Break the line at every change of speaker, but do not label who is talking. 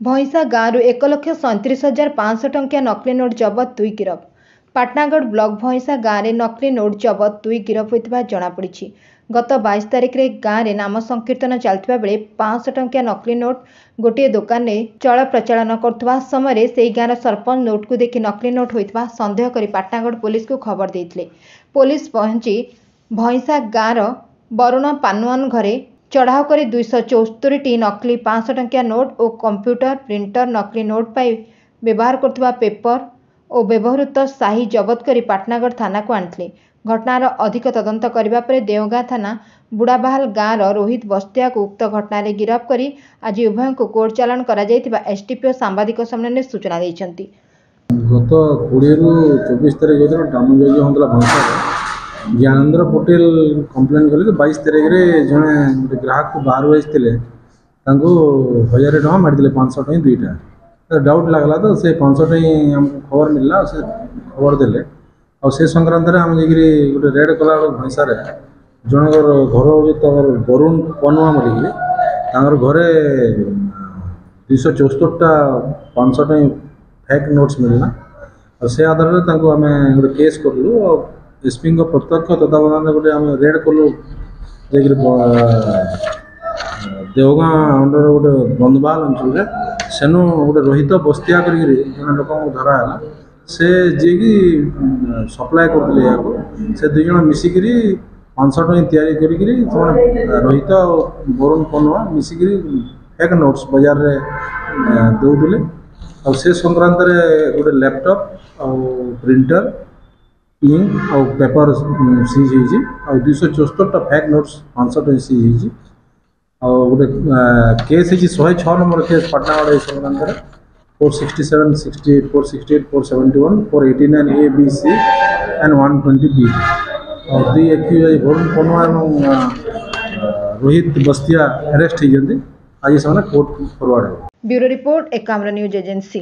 भईसा गाँव 1,37,500 टंकिया नकली नोट जबत 2 गिरफ। पाटनागढ़ ब्लॉक भईसा गाँव में नकली नोट जबत 2 गिरफ होता जमापड़ी। गत 22 तारिख में गाँव में नाम संकीर्तन चलता बेले 500 टंकिया नकली नोट गोटे दुकान में चल प्रचलन करुवा समय से गाँव सरपंच नोट को देखि नकली नोट होता सन्देह कर पाटनागढ़ पुलिस को खबर देते पुलिस पहुंची भईसा गाँव बरुण पानुआन घरे चढ़ाऊ कर 274 नकली 500 टंकिया नोट और कंप्यूटर प्रिंटर नकली नोट पर व्यवहार करथिबा पेपर और व्यवहृत शाही जबत कर पाटनागढ़ थाना को आनिथिले। घटनार अधिक तदंत करबा परे देवगाँ थाना बुढ़ाबाहाल गाँव रोहित बस्तिया को उक्त घटना गिरफ्त कर आज उभय को कोर्ट चालाण करा जायतिबा एसडीपीओ सांबादिक सम्मेलन सूचना दैछन्ति।
गत 20 रु 24 तारिख जो डामोज होता भईसा ज्ञानेन्द्र पटेल कंप्लेन कले 22 तारिख में जड़े गोटे ग्राहक को बाहर आसते 1000 टଙ୍କା मारी 500 टଙ୍କା दुईटा डाउट लगला तो से 500 टଙ୍କା हमको खबर मिलला से खबर देले और से संक्रांत में आम जाकि गोटे रेड कला भईसा जनकर घर हो बरुण पनुआ बोलिकी घरे 274टा 500 टଙ୍କା फेक नोट्स मिलला और से आधार में आम गोटे केस कलु और एसपी प्रत्यक्ष तत्वावधान गोटे आम रेड कलु देवगाँ अंडर गोटे बंधवाल अंचल सेनु गोटे रोहित बस्तिया करें लोक धरा है से जी की सप्लाय करते से दुई जन मिसिक 500 टଙ୍କା तैयारी कर रोहित और बरुण पनुआ मिसिक फेक नोट्स बाजार में दौले और से संक्रांत गोटे लैपटॉप और प्रिंटर इंक और पेपर सीज हो 274टा फेक नोट्स 500 टଙ୍କା सीज हो गोटे case 106 number case Patnagarh Sankrant 467, 68, 468, 471, 489 A, B, C and 120 B और 2 एक्यूज वरुण पनुआ और रोहित बस्तिया अरेस्ट होती आज से कोर्ट फॉरवर्ड हो।
Bureau report Ekamra news agency.